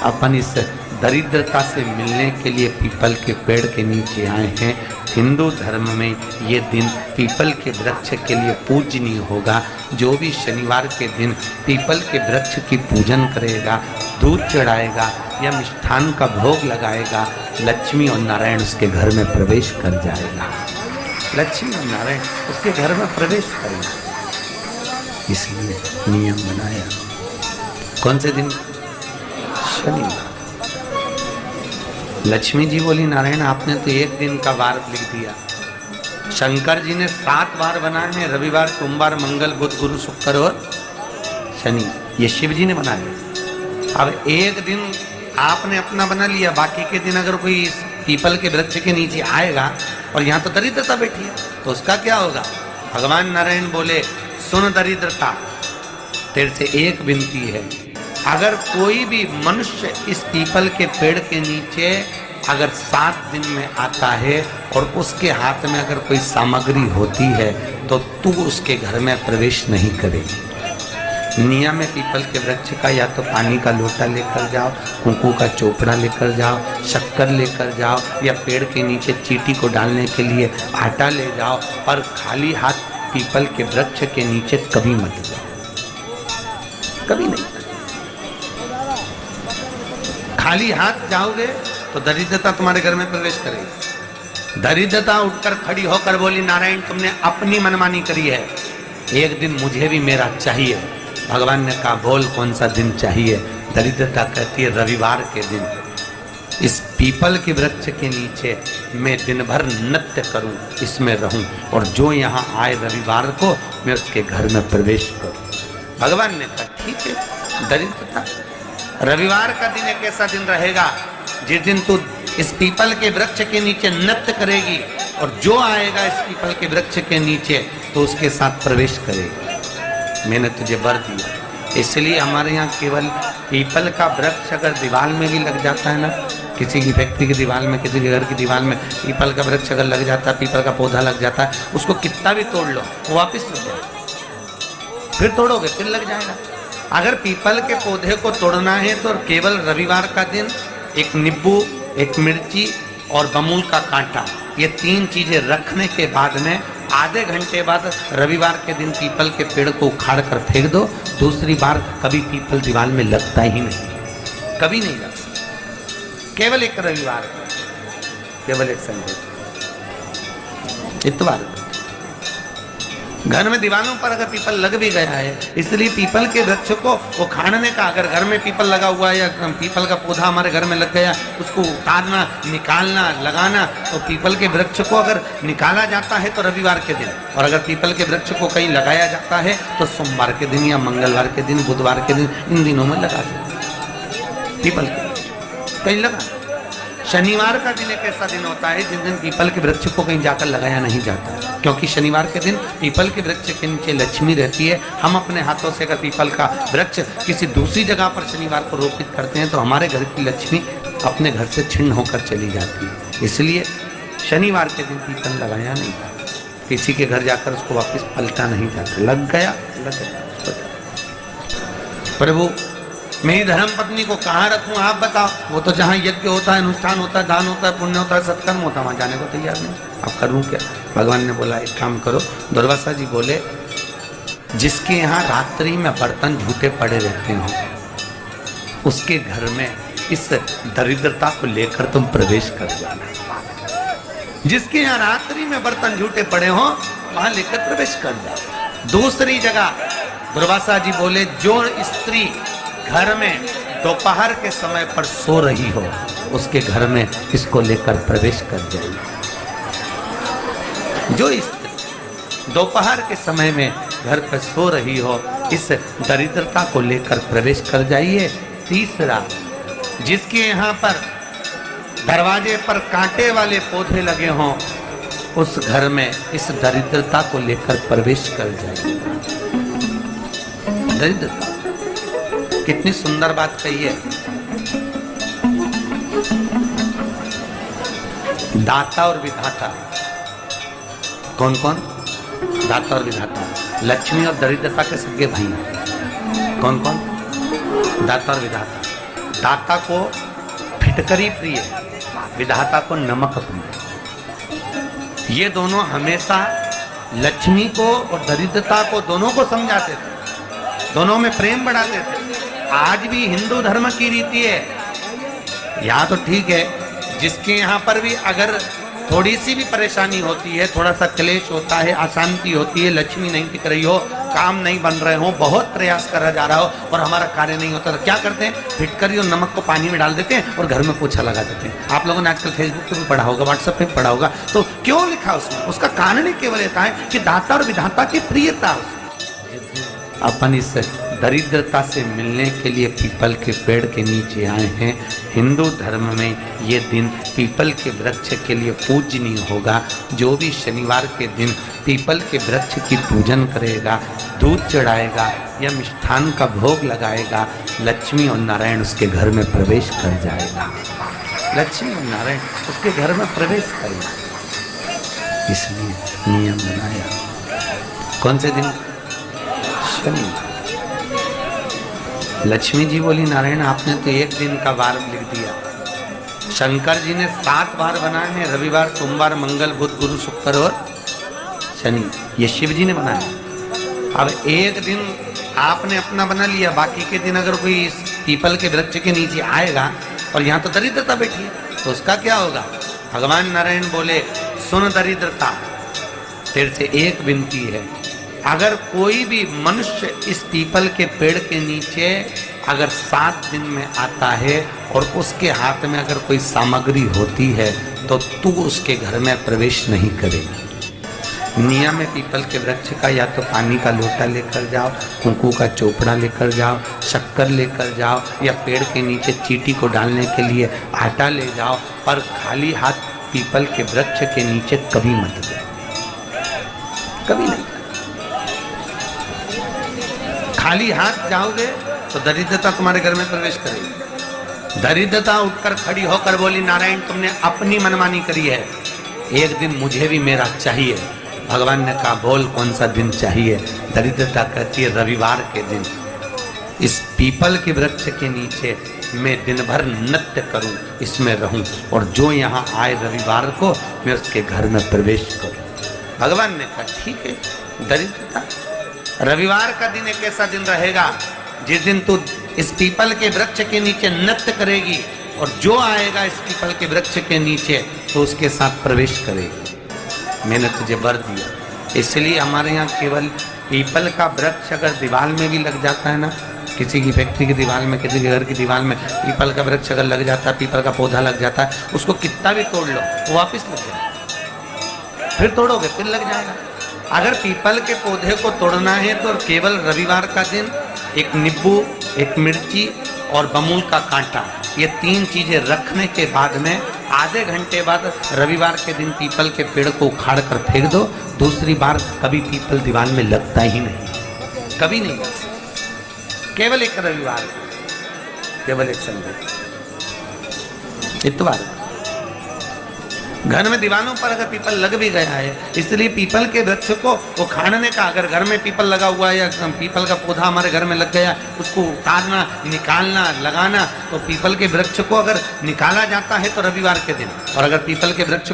अपन इस दरिद्रता से मिलने के लिए पीपल के पेड़ के नीचे आए हैं। हिंदू धर्म में ये दिन पीपल के वृक्ष के लिए पूजनीय होगा। जो भी शनिवार के दिन पीपल के वृक्ष की पूजन करेगा, दूध चढ़ाएगा या मिष्ठान का भोग लगाएगा, लक्ष्मी और नारायण उसके घर में प्रवेश कर जाएगा। लक्ष्मी और नारायण उसके घर में प्रवेश करेगा। इसलिए नियम बनाया। कौन से दिन? शनिवार। लक्ष्मी जी बोली, नारायण आपने तो एक दिन का वार लिख दिया। शंकर जी ने 7 वार बनाए हैं, रविवार, सोमवार, मंगल, बुध, गुरु, शुक्र और शनि। ये शिव जी ने बनाया। अब एक दिन आपने अपना बना लिया, बाकी के दिन अगर कोई पीपल के वृक्ष के नीचे आएगा और यहाँ तो दरिद्रता बैठी है तो उसका क्या होगा? भगवान नारायण बोले, सुन दरिद्रता, तेरे से एक विनती है, अगर कोई भी मनुष्य इस पीपल के पेड़ के नीचे अगर 7 दिन में आता है और उसके हाथ में अगर कोई सामग्री होती है तो तू उसके घर में प्रवेश नहीं करेगी। नियम में पीपल के वृक्ष का या तो पानी का लोटा लेकर जाओ, कुंकू का चोपड़ा लेकर जाओ, शक्कर लेकर जाओ, या पेड़ के नीचे चींटी को डालने के लिए आटा ले जाओ, पर खाली हाथ पीपल के वृक्ष के नीचे कभी मत जाओ, कभी नहीं। खाली हाथ जाओगे तो दरिद्रता तुम्हारे घर में प्रवेश करेगी। दरिद्रता उठकर खड़ी होकर बोली, नारायण तुमने अपनी मनमानी करी है, एक दिन मुझे भी मेरा चाहिए। भगवान ने कहा, बोल कौन सा दिन चाहिए? दरिद्रता कहती है, रविवार के दिन इस पीपल के वृक्ष के नीचे मैं दिन भर नृत्य करूं, इसमें रहूं, और जो यहाँ आए रविवार को मैं उसके घर में प्रवेश करूं। भगवान ने कहा, ठीक है। दरिद्रता, रविवार का दिन एक ऐसा दिन रहेगा जिस दिन तू इस पीपल के वृक्ष के नीचे नृत्य करेगी और जो आएगा इस पीपल के वृक्ष के नीचे तो उसके साथ प्रवेश करेगी। मैंने तुझे वर दिया। इसलिए हमारे यहाँ केवल पीपल का वृक्ष अगर दीवार में भी लग जाता है ना, किसी की फैक्ट्री की दीवार में, किसी के घर की दीवार में पीपल का वृक्ष अगर लग जाता है, पीपल का पौधा लग जाता है, उसको कितना भी तोड़ लो वो वापिस लग जाएगा। फिर तोड़ोगे फिर लग जाएगा। अगर पीपल के पौधे को तोड़ना है तो केवल रविवार का दिन एक नींबू, एक मिर्ची और बमूल का कांटा, ये 3 चीजें रखने के बाद में आधे घंटे बाद रविवार के दिन पीपल के पेड़ को उखाड़ कर फेंक दो। दूसरी बार कभी पीपल दीवार में लगता ही नहीं, कभी नहीं लगता। केवल एक रविवार, केवल एक संडे, इतवार। घर में दीवारों पर अगर पीपल लग भी गया है, इसलिए पीपल के वृक्ष को उखाड़ने का, अगर घर में पीपल लगा हुआ है या पीपल का पौधा हमारे घर में लग गया, उसको उतारना, निकालना, लगाना, तो पीपल के वृक्ष को अगर निकाला जाता है तो रविवार के दिन, और अगर पीपल के वृक्ष को कहीं लगाया जाता है तो सोमवार के दिन या मंगलवार के दिन, बुधवार के दिन, इन दिनों में लगा सकते पीपल के कहीं लगा। शनिवार का दिन एक ऐसा दिन होता है जिस दिन पीपल के वृक्ष को कहीं जाकर लगाया नहीं जाता, क्योंकि शनिवार के दिन पीपल के वृक्ष के नीचे लक्ष्मी रहती है। हम अपने हाथों से अगर पीपल का वृक्ष किसी दूसरी जगह पर शनिवार को रोपित करते हैं तो हमारे घर की लक्ष्मी अपने घर से छिन्न होकर चली जाती है। इसलिए शनिवार के दिन पीपल लगाया नहीं जाता, किसी के घर जाकर उसको वापस पलटा नहीं जाता। लग गया, लग गया। प्रभु मेरी धर्म पत्नी को कहाँ रखूं आप बताओ? वो तो जहाँ यज्ञ होता है, अनुष्ठान होता है, दान होता है, पुण्य होता है, सत्कर्म होता है, वहाँ जाने को तैयार नहीं। अब करूँ क्या? भगवान ने बोला एक काम करो। दुर्वासा जी बोले, जिसके यहाँ रात्रि में बर्तन झूठे पड़े रहते हो उसके घर में इस दरिद्रता को लेकर तुम प्रवेश कर जाना। जिसके यहाँ रात्रि में बर्तन झूठे पड़े हो वहां लेकर प्रवेश कर जाओ। दूसरी जगह दुर्वासा जी बोले, जो स्त्री घर में दोपहर के समय पर सो रही हो उसके घर में इसको लेकर प्रवेश कर जाइए। जो स्त्री दोपहर के समय में घर पर सो रही हो इस दरिद्रता को लेकर प्रवेश कर जाइए। तीसरा, जिसके यहाँ पर दरवाजे पर कांटे वाले पौधे लगे हों उस घर में इस दरिद्रता को लेकर प्रवेश कर जाइए। दरिद्रता कितनी सुंदर बात कही है। दाता और विधाता, कौन कौन? दाता और विधाता। लक्ष्मी और दरिद्रता के सगे भाई कौन कौन? दाता और विधाता। दाता को फिटकरी प्रिय, विधाता को नमक प्रिय। ये दोनों हमेशा लक्ष्मी को और दरिद्रता को दोनों को समझाते थे, दोनों में प्रेम बढ़ाते थे। आज भी हिंदू धर्म की रीति है, यहाँ तो ठीक है, जिसके यहाँ पर भी अगर थोड़ी सी भी परेशानी होती है, थोड़ा सा क्लेश होता है, अशांति होती है, लक्ष्मी नहीं टिक रही हो, काम नहीं बन रहे हो, बहुत प्रयास करा जा रहा हो और हमारा कार्य नहीं होता, तो क्या करते हैं? फिटकरी और नमक को पानी में डाल देते हैं और घर में पोछा लगा देते हैं। आप लोगों ने आजकल फेसबुक पे भी पढ़ा होगा, व्हाट्सएप पे भी पढ़ा होगा। तो क्यों लिखा उसमें? उसका कारण ही केवल ये है कि दाता और विधाता की प्रियता। अपन इस दरिद्रता से मिलने के लिए पीपल के पेड़ के नीचे आए हैं। हिंदू धर्म में ये दिन पीपल के वृक्ष के लिए पूजनीय होगा। जो भी शनिवार के दिन पीपल के वृक्ष की पूजन करेगा, दूध चढ़ाएगा या मिष्ठान का भोग लगाएगा, लक्ष्मी और नारायण उसके घर में प्रवेश कर जाएगा। लक्ष्मी और नारायण उसके घर में प्रवेश करेगा। इसलिए नियम बनाया। कौन से दिन? शनिवार। लक्ष्मी जी बोली, नारायण आपने तो एक दिन का वार लिख दिया। शंकर जी ने 7 वार बनाए हैं, रविवार, सोमवार, मंगल, बुध, गुरु, शुक्र और शनि। ये शिव जी ने बनाया। अब एक दिन आपने अपना बना लिया, बाकी के दिन अगर कोई इस पीपल के वृक्ष के नीचे आएगा और यहाँ तो दरिद्रता बैठी है, तो उसका क्या होगा? भगवान नारायण बोले, सुन दरिद्रता, तेरे से एक विनती है, अगर कोई भी मनुष्य इस पीपल के पेड़ के नीचे अगर 7 दिन में आता है और उसके हाथ में अगर कोई सामग्री होती है तो तू उसके घर में प्रवेश नहीं करेगी। नियम है पीपल के वृक्ष का, या तो पानी का लोटा लेकर जाओ, कुंकू का चोपड़ा लेकर जाओ, शक्कर लेकर जाओ, या पेड़ के नीचे चींटी को डालने के लिए आटा ले जाओ, पर खाली हाथ पीपल के वृक्ष के नीचे कभी मत जाओ, कभी नहीं। खाली हाथ जाओगे तो दरिद्रता तुम्हारे घर में प्रवेश करेगी। दरिद्रता उठकर खड़ी होकर बोली, नारायण तुमने अपनी मनमानी करी है, एक दिन मुझे भी मेरा चाहिए। भगवान ने कहा, बोल कौन सा दिन चाहिए? दरिद्रता कहती है, रविवार के दिन इस पीपल के वृक्ष के नीचे मैं दिन भर नृत्य करूं, इसमें रहूं, और जो यहाँ आए रविवार को मैं उसके घर में प्रवेश करूं। भगवान ने कहा, ठीक है। दरिद्रता, रविवार का दिन एक ऐसा दिन रहेगा जिस दिन तू इस पीपल के वृक्ष के नीचे नृत्य करेगी और जो आएगा इस पीपल के वृक्ष के नीचे तो उसके साथ प्रवेश करेगी। मैंने तुझे वर दिया। इसलिए हमारे यहाँ केवल पीपल का वृक्ष अगर दीवार में भी लग जाता है ना, किसी की फैक्ट्री की दीवार में, किसी के घर की दीवार में पीपल का वृक्ष अगर लग जाता है, पीपल का पौधा लग जाता है, उसको कितना भी तोड़ लो वो वापिस लग जाएगा। फिर तोड़ोगे फिर लग जाएगा। अगर पीपल के पौधे को तोड़ना है तो केवल रविवार का दिन एक नींबू, एक मिर्ची और बमूल का कांटा, ये 3 चीजें रखने के बाद में आधे घंटे बाद रविवार के दिन पीपल के पेड़ को उखाड़ कर फेंक दो। दूसरी बार कभी पीपल दीवार में लगता ही नहीं, कभी नहीं लगता। केवल एक रविवार, केवल एक संडे, इतवार। घर में दीवानों पर अगर पीपल लग भी गया है, इसलिए पीपल के वृक्ष को उखाड़ने का, अगर घर में पीपल लगा हुआ है या पीपल का पौधा हमारे घर में लग गया, उसको उतारना, निकालना, लगाना, तो पीपल के वृक्ष को अगर निकाला जाता है तो रविवार के दिन, और अगर पीपल के वृक्ष